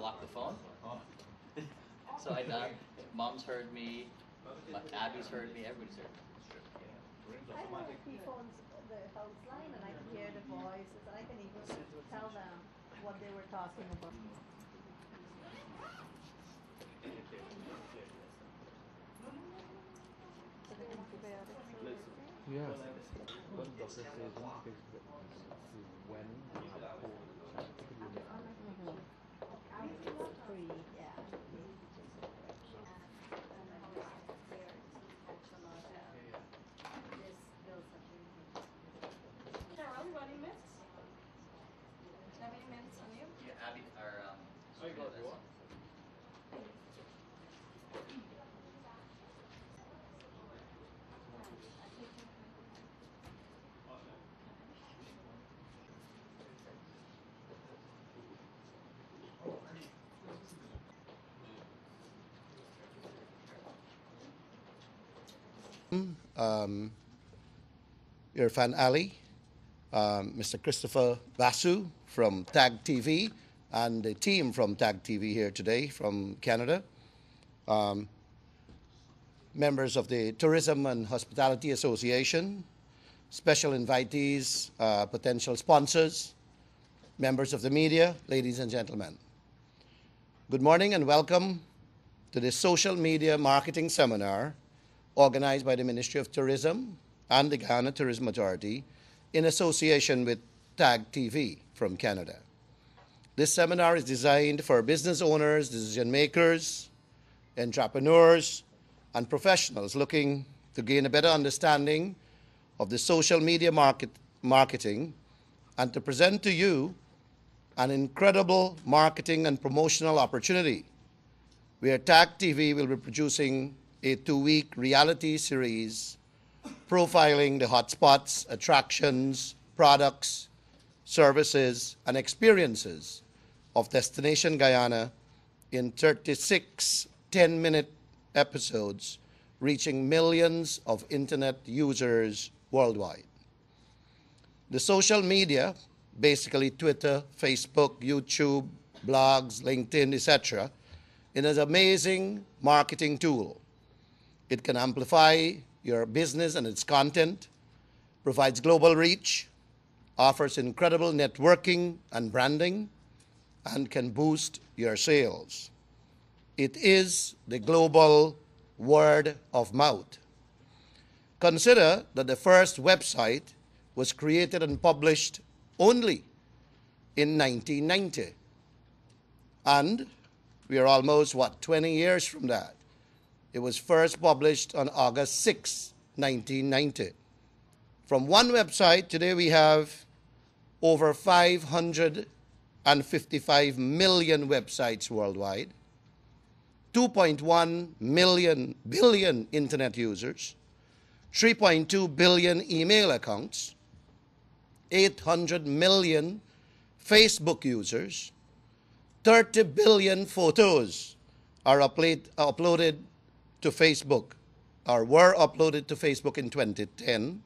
lock the phone. So Mom's heard me, Abby's heard me, everybody's heard me. I know if he phones the house line and I can hear the voices and I can even tell them what they were talking about. So the antibiotics are working? Yes. What the doctor says is when you have cold, Free, yeah. Carol, you want any mints? Do you have any mints on you? Yeah, Abby, or Irfan Ali, Mr. Christopher Basu from TaggTV, and the team from TaggTV here today from Canada. Members of the Tourism and Hospitality Association, special invitees, potential sponsors, members of the media, ladies and gentlemen. Good morning and welcome to this social media marketing seminar organized by the Ministry of Tourism and the Guyana Tourism Authority in association with TaggTV from Canada. This seminar is designed for business owners, decision makers, entrepreneurs, and professionals looking to gain a better understanding of the social media marketing and to present to you an incredible marketing and promotional opportunity where TaggTV will be producing a 2-week reality series profiling the hotspots, attractions, products, services, and experiences of Destination Guyana in 36 10-minute episodes reaching millions of internet users worldwide. The social media, basically Twitter, Facebook, YouTube, blogs, LinkedIn, etc., is an amazing marketing tool. It can amplify your business and its content, provides global reach, offers incredible networking and branding, and can boost your sales. It is the global word of mouth. Consider that the first website was created and published only in 1990. And we are almost, 20 years from that. It was first published on August 6, 1990. From one website, today we have over 555 million websites worldwide, 2.1 billion internet users, 3.2 billion email accounts, 800 million Facebook users, 30 billion photos are uploaded to Facebook, or were uploaded to Facebook in 2010.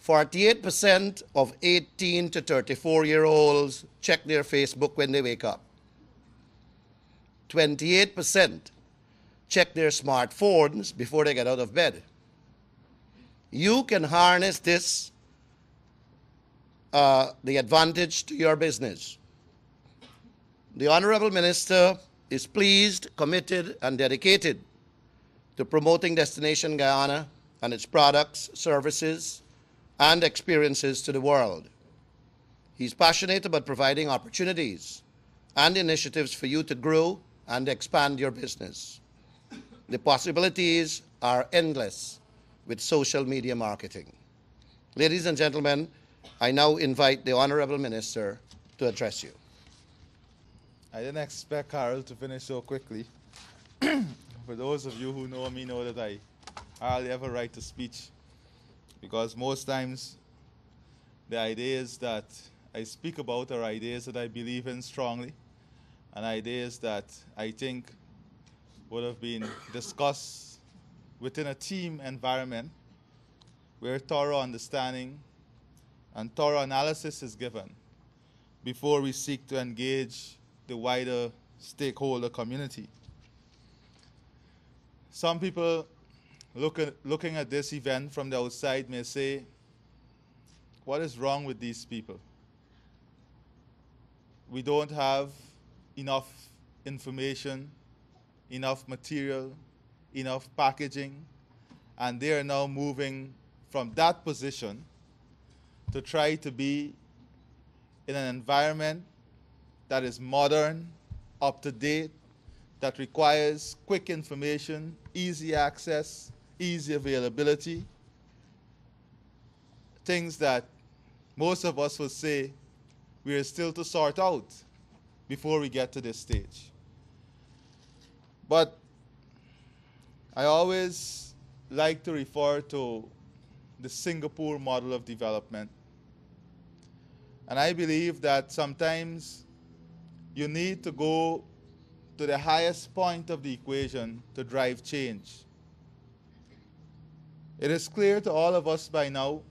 48% of 18 to 34-year-olds check their Facebook when they wake up. 28% check their smartphones before they get out of bed. You can harness this, the advantage to your business. The Honorable Minister is pleased, committed, and dedicated to promoting Destination Guyana and its products, services, and experiences to the world. He's passionate about providing opportunities and initiatives for you to grow and expand your business. The possibilities are endless with social media marketing. Ladies and gentlemen, I now invite the Honorable Minister to address you. I didn't expect Carol to finish so quickly. For those of you who know me know that I hardly ever write a speech, because most times the ideas that I speak about are ideas that I believe in strongly, and ideas that I think would have been discussed within a team environment where thorough understanding and thorough analysis is given before we seek to engage the wider stakeholder community. Some people looking at this event from the outside may say, what is wrong with these people? We don't have enough information, enough material, enough packaging, and they are now moving from that position to try to be in an environment that is modern, up to date, that requires quick information, easy access, easy availability, things that most of us would say we are still to sort out before we get to this stage. But I always like to refer to the Singapore model of development. And I believe that sometimes you need to go to the highest point of the equation to drive change. It is clear to all of us by now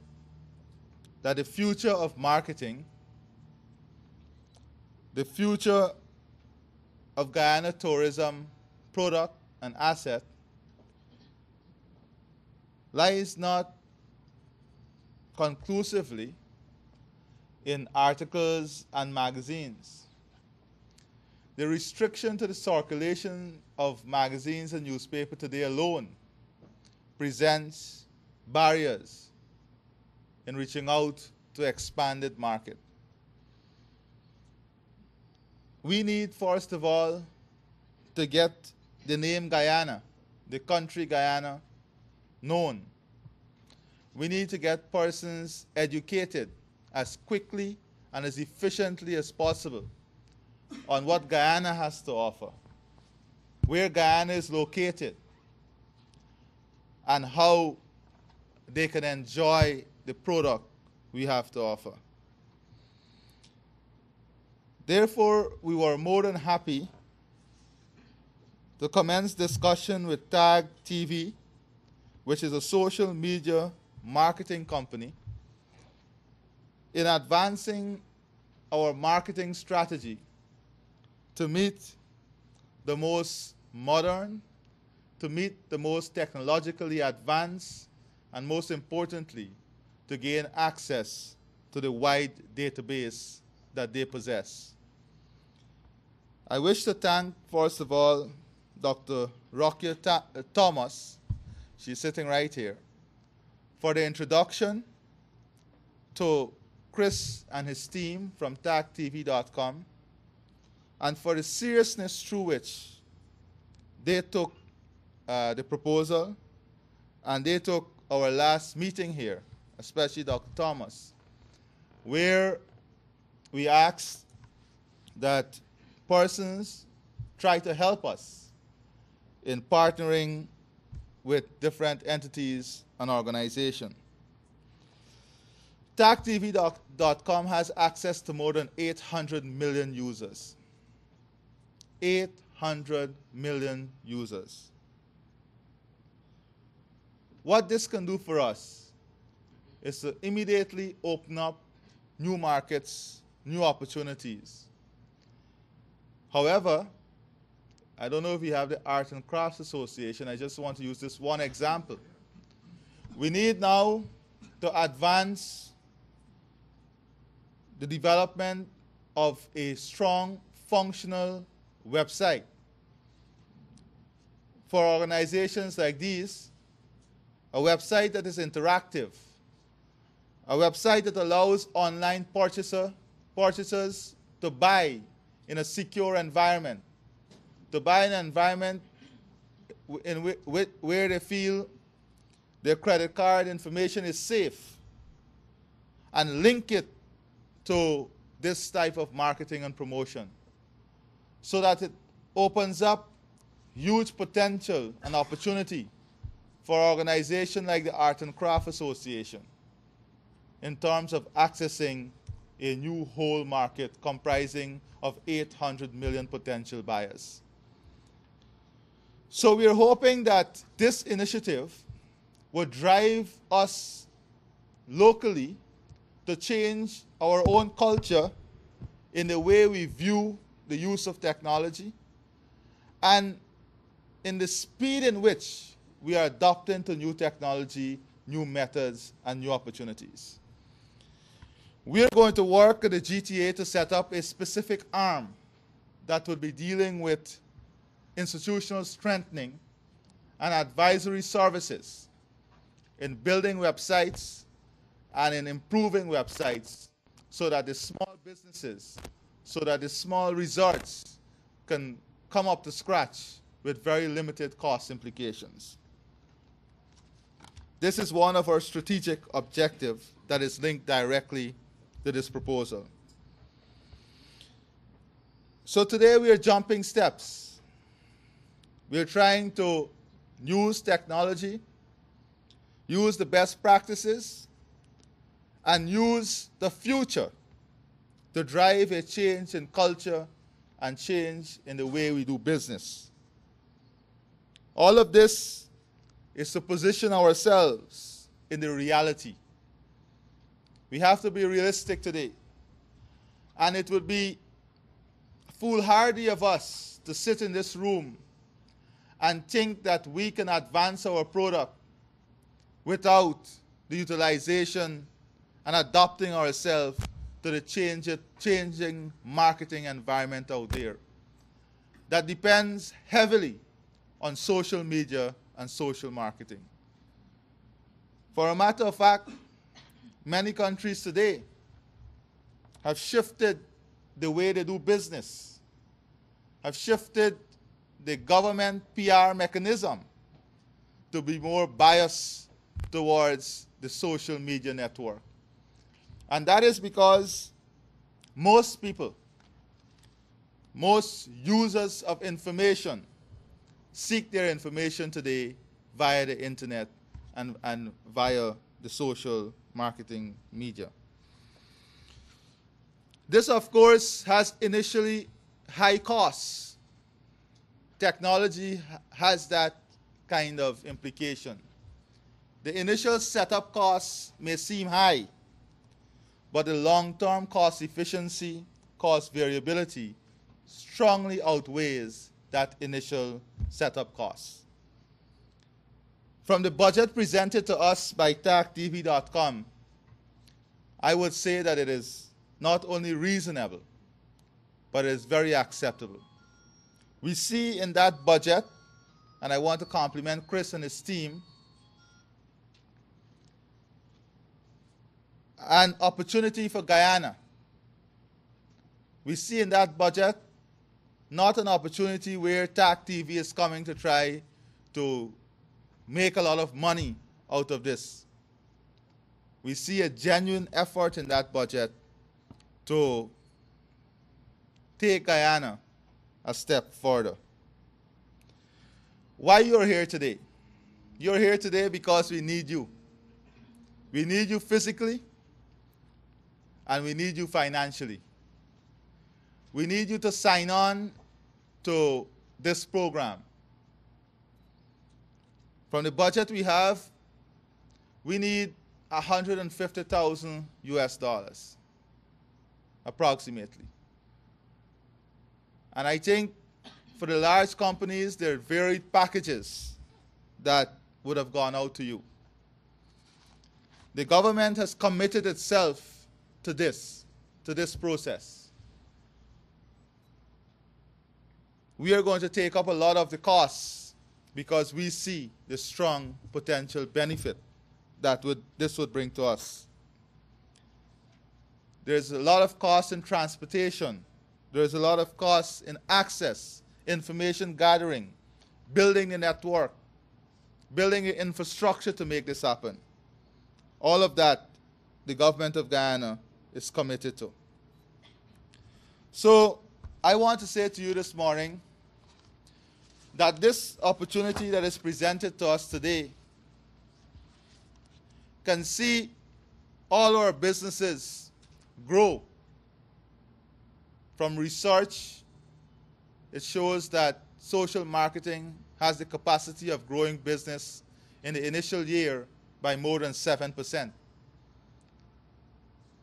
that the future of marketing, the future of Guyana tourism product and asset lies not conclusively in articles and magazines. The restriction to the circulation of magazines and newspapers today alone presents barriers in reaching out to expanded market. We need, first of all, to get the name Guyana, the country Guyana, known. We need to get persons educated as quickly and as efficiently as possible on what Guyana has to offer, where Guyana is located, and how they can enjoy the product we have to offer. Therefore, we were more than happy to commence discussion with TaggTV, which is a social media marketing company, in advancing our marketing strategy to meet the most modern, to meet the most technologically advanced, and most importantly, to gain access to the wide database that they possess. I wish to thank, first of all, Dr. Rokia Thomas, she's sitting right here, for the introduction, to Chris and his team from TaggTV.com, and for the seriousness through which they took the proposal, and they took our last meeting here, especially Dr. Thomas, where we asked that persons try to help us in partnering with different entities and organizations. TaggTV.com has access to more than 800 million users. 800 million users. What this can do for us is to immediately open up new markets, new opportunities. However, I don't know if you have the Art and Crafts Association. I just want to use this one example. We need now to advance the development of a strong, functional website. For organizations like these, a website that is interactive, a website that allows online purchasers to buy in a secure environment, to buy in an environment where they feel their credit card information is safe, and link it to this type of marketing and promotion so that it opens up huge potential and opportunity for an organization like the Art and Craft Association in terms of accessing a new whole market comprising of 800 million potential buyers. So we're hoping that this initiative will drive us locally to change our own culture in the way we view the use of technology and in the speed in which we are adopting to new technology, new methods, and new opportunities. We are going to work at the GTA to set up a specific arm that will be dealing with institutional strengthening and advisory services in building websites and in improving websites so that the small businesses, so that the small resorts can come up to scratch with very limited cost implications. This is one of our strategic objectives that is linked directly to this proposal. So today we are jumping steps. We are trying to use technology, use the best practices, and use the future to drive a change in culture and change in the way we do business. All of this is to position ourselves in the reality. We have to be realistic today. And it would be foolhardy of us to sit in this room and think that we can advance our product without the utilization and adapting ourselves to the changing marketing environment out there. That depends heavily on social media and social marketing. For a matter of fact, many countries today have shifted the way they do business, have shifted the government PR mechanism to be more biased towards the social media network. And that is because most people, most users of information seek their information today via the internet and via the social marketing media. This, of course, has initially high costs. Technology has that kind of implication. The initial setup costs may seem high, but the long-term cost efficiency, cost variability strongly outweighs that initial setup cost. From the budget presented to us by TaggTV.com, I would say that it is not only reasonable, but it is very acceptable. We see in that budget, and I want to compliment Chris and his team, an opportunity for Guyana. We see in that budget not an opportunity where TaggTV is coming to try to make a lot of money out of this. We see a genuine effort in that budget to take Guyana a step further. Why you're here today? You're here today because we need you. We need you physically, and we need you financially. We need you to sign on to this program. From the budget we have, we need $150,000 US, approximately. And I think for the large companies, there are varied packages that would have gone out to you. The government has committed itself to this process. We are going to take up a lot of the costs because we see the strong potential benefit that this would bring to us. There's a lot of cost in transportation. There's a lot of cost in access, information gathering, building a network, building an infrastructure to make this happen. All of that, the government of Guyana is committed to. So I want to say to you this morning that this opportunity that is presented to us today can see all our businesses grow. From research, it shows that social marketing has the capacity of growing business in the initial year by more than 7%.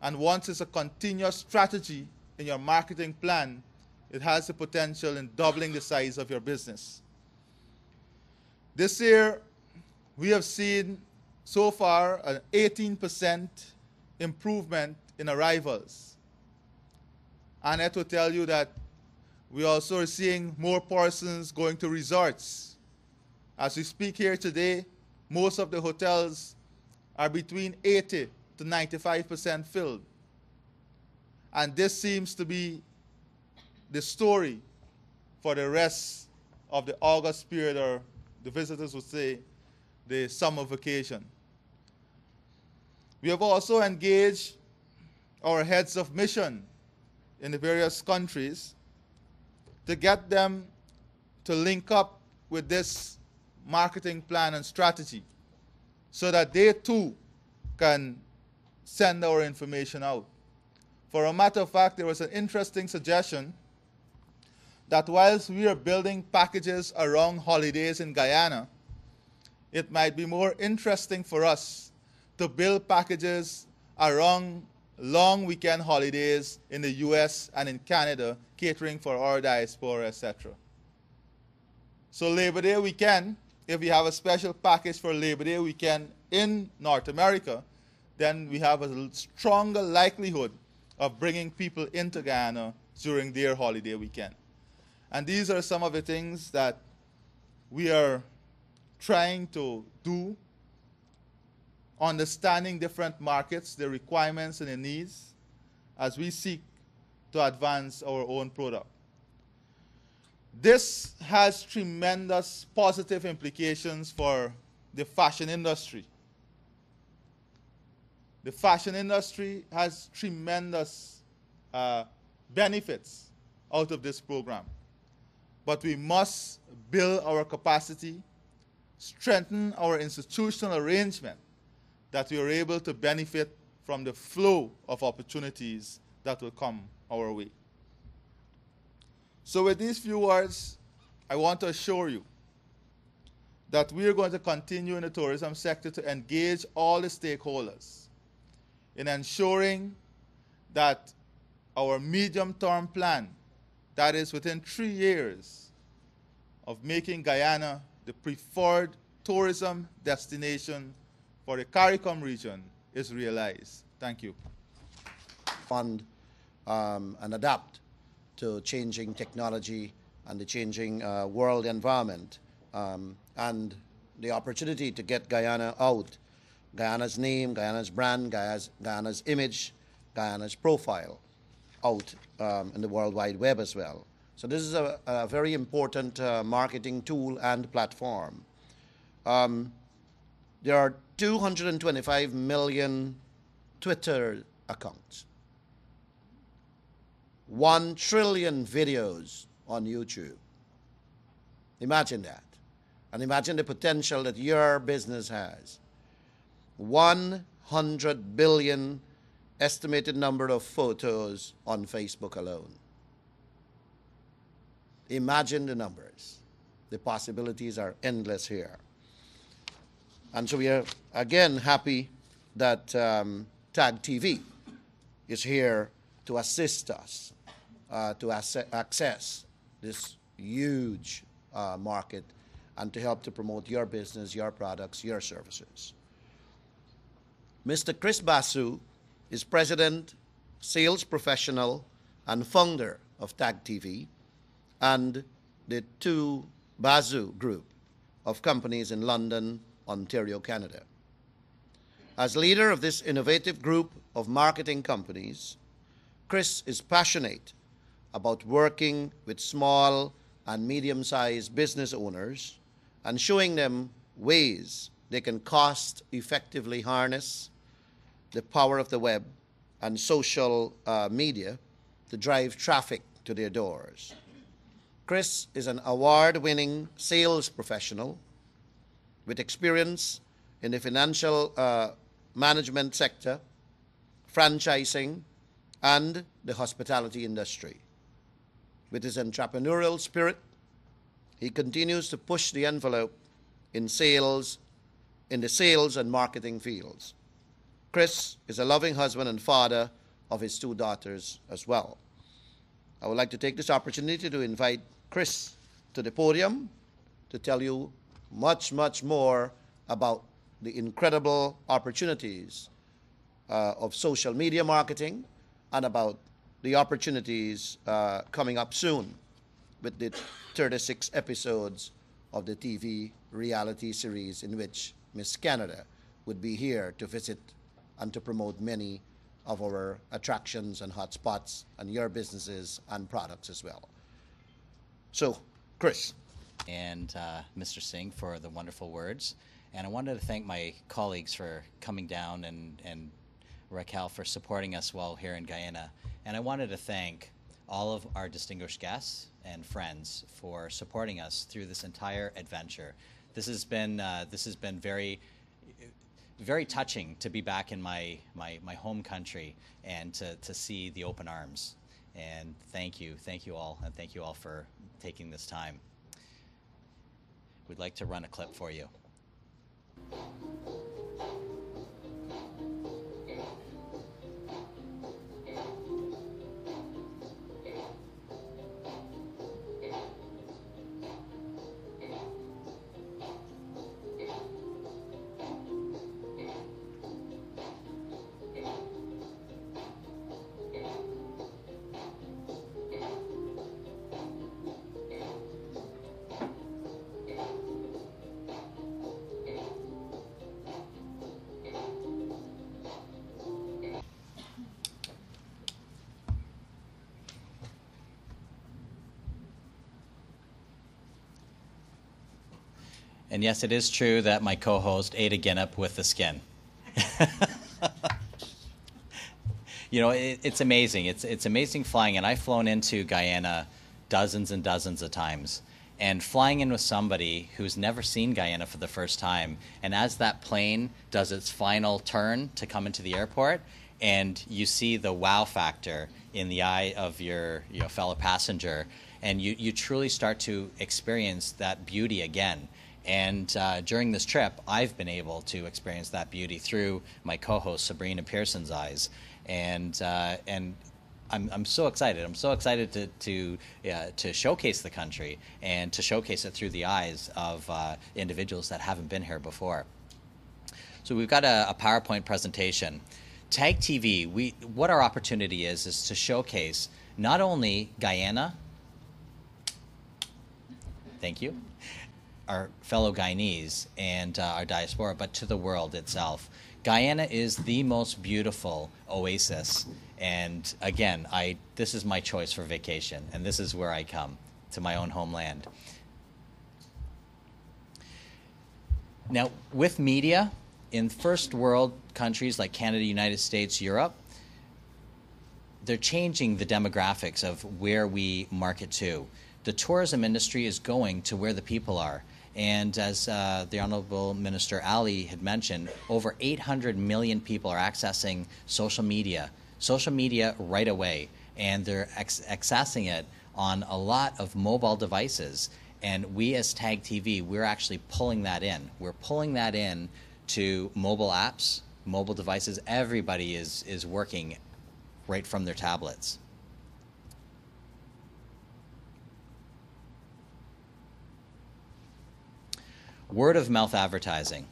And once it's a continuous strategy in your marketing plan, it has the potential in doubling the size of your business. This year, we have seen so far an 18% improvement in arrivals. And I to tell you that we also are seeing more persons going to resorts. As we speak here today, most of the hotels are between 80 to 95% filled. And this seems to be the story for the rest of the August period, or the visitors would say the summer vacation. We have also engaged our heads of mission in the various countries to get them to link up with this marketing plan and strategy so that they too can send our information out. For a matter of fact, there was an interesting suggestion that whilst we are building packages around holidays in Guyana, it might be more interesting for us to build packages around long weekend holidays in the US and in Canada, catering for our diaspora, etc. So Labor Day weekend, if we have a special package for Labor Day weekend in North America, then we have a stronger likelihood of bringing people into Guyana during their holiday weekend. And these are some of the things that we are trying to do, understanding different markets, the requirements and the needs, as we seek to advance our own product. This has tremendous positive implications for the fashion industry. The fashion industry has tremendous benefits out of this program. But we must build our capacity, strengthen our institutional arrangement, that we are able to benefit from the flow of opportunities that will come our way. So with these few words, I want to assure you that we are going to continue in the tourism sector to engage all the stakeholders in ensuring that our medium-term plan, that is within 3 years of making Guyana the preferred tourism destination for the CARICOM region, is realized. Thank you. Fund and adapt to changing technology and the changing world environment, and the opportunity to get Guyana out, Guyana's name, Guyana's brand, Guyana's image, Guyana's profile out in the World Wide Web as well. So this is a very important marketing tool and platform. There are 225 million Twitter accounts, 1 trillion videos on YouTube. Imagine that. And imagine the potential that your business has. 100 billion estimated number of photos on Facebook alone. Imagine the numbers. The possibilities are endless here. And so we are again happy that TaggTV is here to assist us to access this huge market and to help to promote your business, your products, your services. Mr. Chris Basu is president, sales professional, and founder of TaggTV and the 2 Basu Group of companies in London, Ontario, Canada. As leader of this innovative group of marketing companies, Chris is passionate about working with small and medium-sized business owners and showing them ways they can cost-effectively harness the power of the web and social media to drive traffic to their doors. Chris is an award-winning sales professional with experience in the financial management sector, franchising, and the hospitality industry. With his entrepreneurial spirit, he continues to push the envelope in the sales and marketing fields. Chris is a loving husband and father of his 2 daughters as well. I would like to take this opportunity to invite Chris to the podium to tell you much, much more about the incredible opportunities of social media marketing and about the opportunities coming up soon with the 36 episodes of the TV reality series in which Miss Canada would be here to visit and to promote many of our attractions and hotspots and your businesses and products as well. So, Chris. And Mr. Singh for the wonderful words. And I wanted to thank my colleagues for coming down and Raquel for supporting us while here in Guyana. And I wanted to thank all of our distinguished guests and friends for supporting us through this entire adventure. This has been very, very touching to be back in my home country and to see the open arms. And thank you all, and thank you all for taking this time. We'd like to run a clip for you. And yes, it is true that my co-host ate a guinnep with the skin. You know, it's amazing. It's amazing flying, and I've flown into Guyana dozens and dozens of times. And flying in with somebody who's never seen Guyana for the first time, and as that plane does its final turn to come into the airport, and you see the wow factor in the eye of your fellow passenger, and you truly start to experience that beauty again. And during this trip, I've been able to experience that beauty through my co-host Sabrina Pearson's eyes, and I'm so excited. I'm so excited to showcase the country and to showcase it through the eyes of individuals that haven't been here before. So we've got a PowerPoint presentation. TaggTV, what our opportunity is to showcase not only Guyana, thank you, our fellow Guyanese and our diaspora, but to the world itself. Guyana is the most beautiful oasis, and again, this is my choice for vacation, and this is where I come, to my own homeland. Now, with media, in first world countries like Canada, United States, Europe, they're changing the demographics of where we market to. The tourism industry is going to where the people are. And as the Honorable Minister Ali had mentioned, over 800 million people are accessing social media right away. And they're accessing it on a lot of mobile devices. And we as TaggTV, we're actually pulling that in. We're pulling that in to mobile apps, mobile devices. Everybody is working right from their tablets. Word of mouth advertising.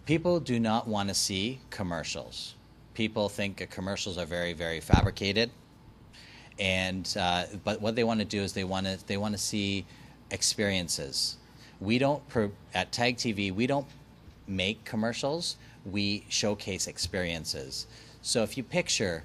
People do not want to see commercials. People think commercials are very, very fabricated, and but what they want to do is they want to see experiences. We don't at TaggTV, we don't make commercials. We showcase experiences. So if you picture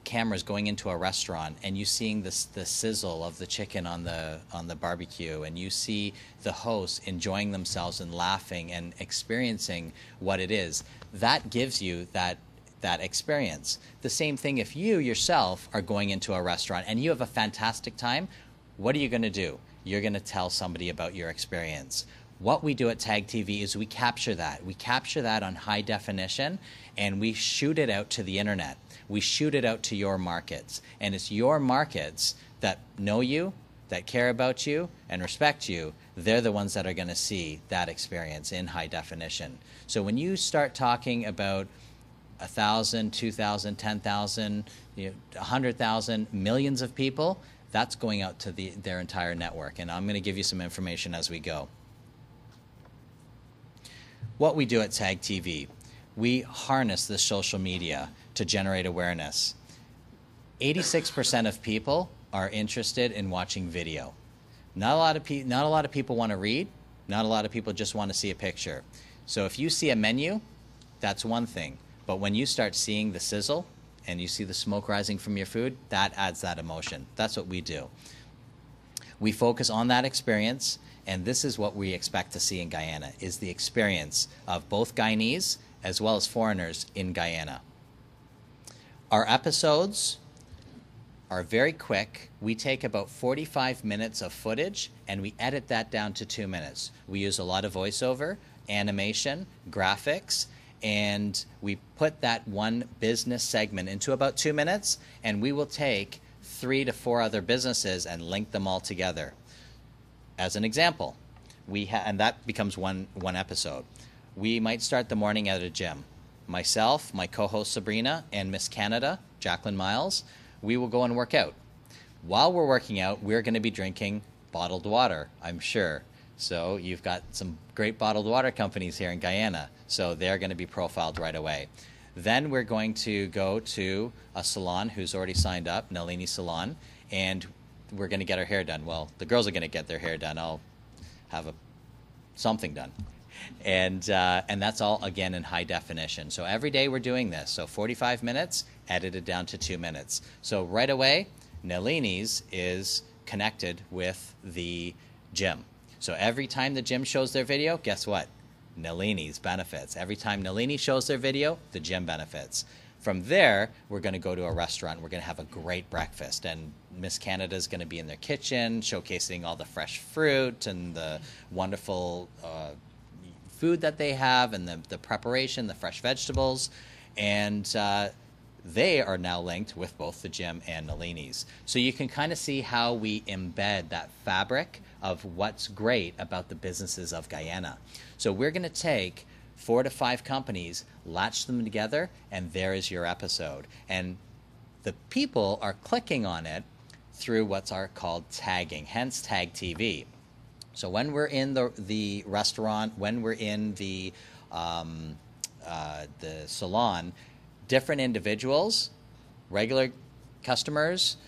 cameras going into a restaurant and you seeing the sizzle of the chicken on the barbecue, and you see the hosts enjoying themselves and laughing and experiencing what it is, that gives you that experience. The same thing if you yourself are going into a restaurant and you have a fantastic time, what are you going to do? You're going to tell somebody about your experience. What we do at TaggTV is we capture that. We capture that on high definition, and we shoot it out to the internet. We shoot it out to your markets. And it's your markets that know you, that care about you, and respect you. They're the ones that are going to see that experience in high definition. So when you start talking about 1,000, 2,000, 10,000, 100,000, millions of people, that's going out to their entire network. And I'm going to give you some information as we go. What we do at TaggTV, we harness the social media to generate awareness. 86% of people are interested in watching video. Not a lot of people want to read. Not a lot of people just want to see a picture. So if you see a menu, that's one thing. But when you start seeing the sizzle and you see the smoke rising from your food, that adds that emotion. That's what we do. We focus on that experience, and this is what we expect to see in Guyana, is the experience of both Guyanese as well as foreigners in Guyana. Our episodes are very quick. We take about 45 minutes of footage and we edit that down to 2 minutes. We use a lot of voiceover, animation, graphics, and we put that one business segment into about 2 minutes, and we will take 3 to 4 other businesses and link them all together. As an example, and that becomes one episode. We might start the morning at a gym. Myself, my co-host Sabrina, and Miss Canada, Jacqueline Miles, we will go and work out. While we're working out, we're going to be drinking bottled water, I'm sure. So you've got some great bottled water companies here in Guyana, so they're going to be profiled right away. Then we're going to go to a salon who's already signed up, Nalini Salon, and we're going to get our hair done. Well, the girls are going to get their hair done. I'll have something done. And that's all, again, in high definition. So every day we're doing this. So 45 minutes, edited down to 2 minutes. So right away, Nalini's is connected with the gym. So every time the gym shows their video, guess what? Nalini's benefits. Every time Nalini shows their video, the gym benefits. From there, we're going to go to a restaurant. We're going to have a great breakfast. And Miss Canada is going to be in their kitchen, showcasing all the fresh fruit and the wonderful food that they have, and the preparation, the fresh vegetables. And they are now linked with both the gym and Nalini's. So you can kind of see how we embed that fabric of what's great about the businesses of Guyana. So we're going to take 4 to 5 companies, latch them together, and there is your episode. And the people are clicking on it through what's called tagging, hence TaggTV. So when we're in the restaurant, when we're in the salon, different individuals, regular customers,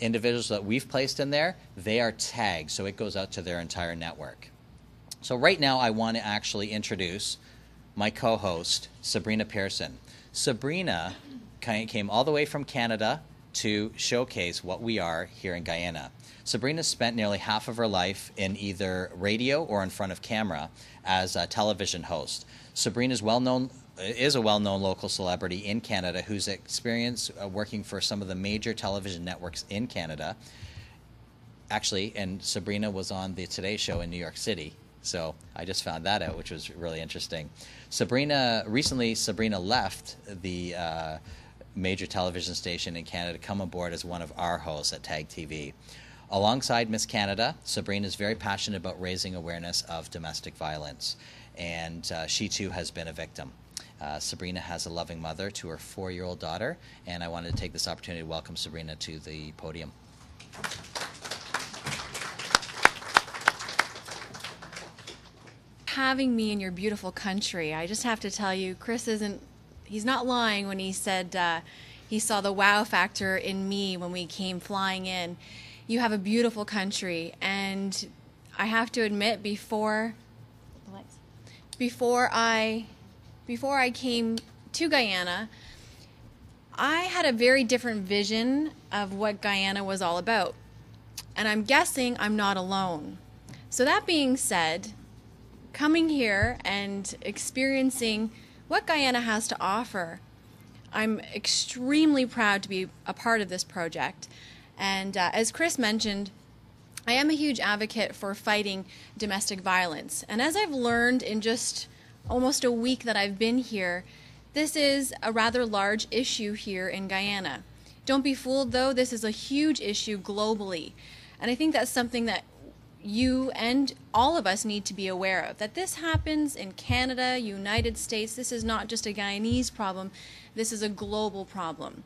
individuals that we've placed in there, they are tagged, so it goes out to their entire network. So right now I want to actually introduce my co-host, Sabrina Pearson. Sabrina came all the way from Canada to showcase what we are here in Guyana. Sabrina spent nearly half of her life in either radio or in front of camera as a television host. Sabrina is a well-known local celebrity in Canada who's experienced working for some of the major television networks in Canada. Actually, and Sabrina was on the Today Show in New York City. So I just found that out, which was really interesting. Recently, Sabrina left the major television station in Canada to come aboard as one of our hosts at TaggTV. Alongside Miss Canada, Sabrina is very passionate about raising awareness of domestic violence, and she too has been a victim. Sabrina has a loving mother to her 4-year-old daughter, and I wanted to take this opportunity to welcome Sabrina to the podium. Having me in your beautiful country. I just have to tell you, Chris he's not lying when he said he saw the wow factor in me when we came flying in. You have a beautiful country, and I have to admit, before I came to Guyana, I had a very different vision of what Guyana was all about. And I'm guessing I'm not alone. So that being said, coming here and experiencing what Guyana has to offer, I'm extremely proud to be a part of this project. And as Chris mentioned, I am a huge advocate for fighting domestic violence. And as I've learned in just almost a week that I've been here, this is a rather large issue here in Guyana. Don't be fooled, though, this is a huge issue globally. And I think that's something that you and all of us need to be aware of, that this happens in Canada, United States. This is not just a Guyanese problem, this is a global problem.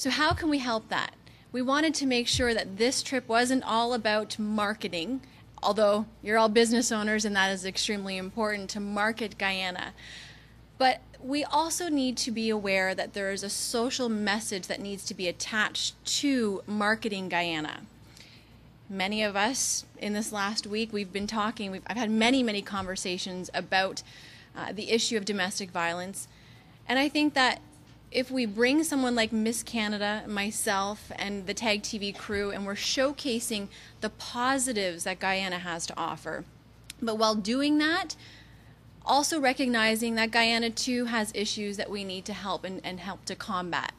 So how can we help that? We wanted to make sure that this trip wasn't all about marketing, although you're all business owners and that is extremely important to market Guyana. But we also need to be aware that there is a social message that needs to be attached to marketing Guyana. Many of us in this last week, we've been talking, I've had many conversations about the issue of domestic violence. And I think that if we bring someone like Miss Canada, myself, and the TaggTV crew, and we're showcasing the positives that Guyana has to offer, but while doing that, also recognizing that Guyana too has issues that we need to help and help to combat.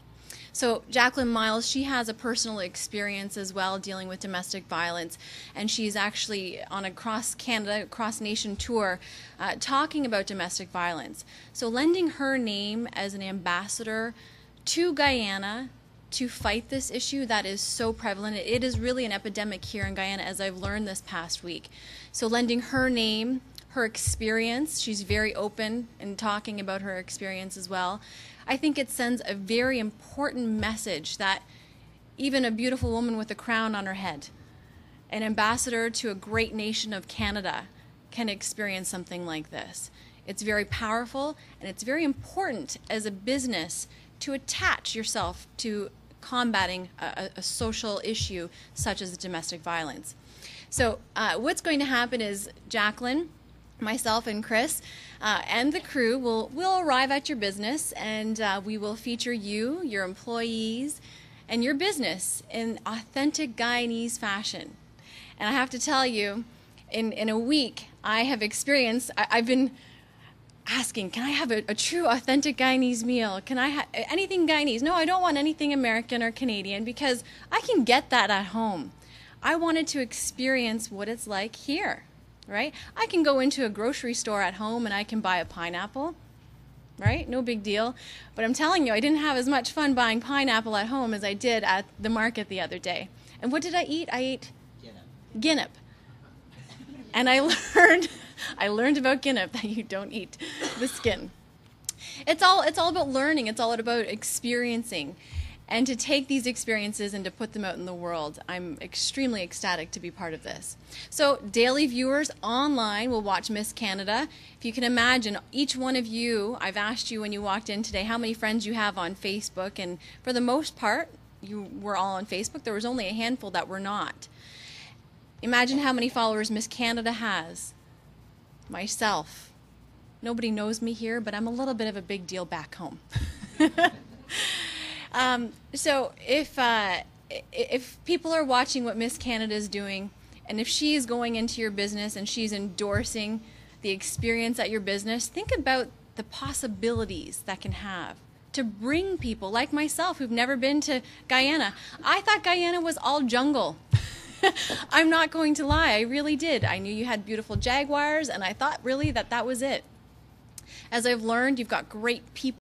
So Jacqueline Miles, she has a personal experience as well dealing with domestic violence, and she's actually on a cross-Canada, cross-nation tour talking about domestic violence. So lending her name as an ambassador to Guyana to fight this issue that is so prevalent. It is really an epidemic here in Guyana, as I've learned this past week. So lending her name, her experience, she's very open in talking about her experience as well. I think it sends a very important message that even a beautiful woman with a crown on her head, an ambassador to a great nation of Canada, can experience something like this. It's very powerful, and it's very important as a business to attach yourself to combating a social issue such as domestic violence. So what's going to happen is Jacqueline, myself and Chris and the crew will arrive at your business, and we will feature you, your employees, and your business in authentic Guyanese fashion. And I have to tell you, in a week, I have experienced, I've been asking, can I have a true authentic Guyanese meal? Can I have anything Guyanese? No, I don't want anything American or Canadian, because I can get that at home. I wanted to experience what it's like here. Right? I can go into a grocery store at home and I can buy a pineapple, right? No big deal. But I'm telling you, I didn't have as much fun buying pineapple at home as I did at the market the other day. And what did I eat? I ate guinnep. And I learned about guinnep that you don't eat the skin. It's all about learning. It's all about experiencing. And to take these experiences and to put them out in the world, I'm extremely ecstatic to be part of this. So daily viewers online will watch Miss Canada. If you can imagine, each one of you, I've asked you when you walked in today how many friends you have on Facebook, and for the most part, you were all on Facebook. There was only a handful that were not. Imagine how many followers Miss Canada has. Myself. Nobody knows me here, but I'm a little bit of a big deal back home. So if people are watching what Miss Canada is doing, and if she is going into your business and she's endorsing the experience at your business, think about the possibilities that can have to bring people like myself who've never been to Guyana. I thought Guyana was all jungle. I'm not going to lie, I really did. I knew you had beautiful jaguars, and I thought really that was it. As I've learned, you've got great people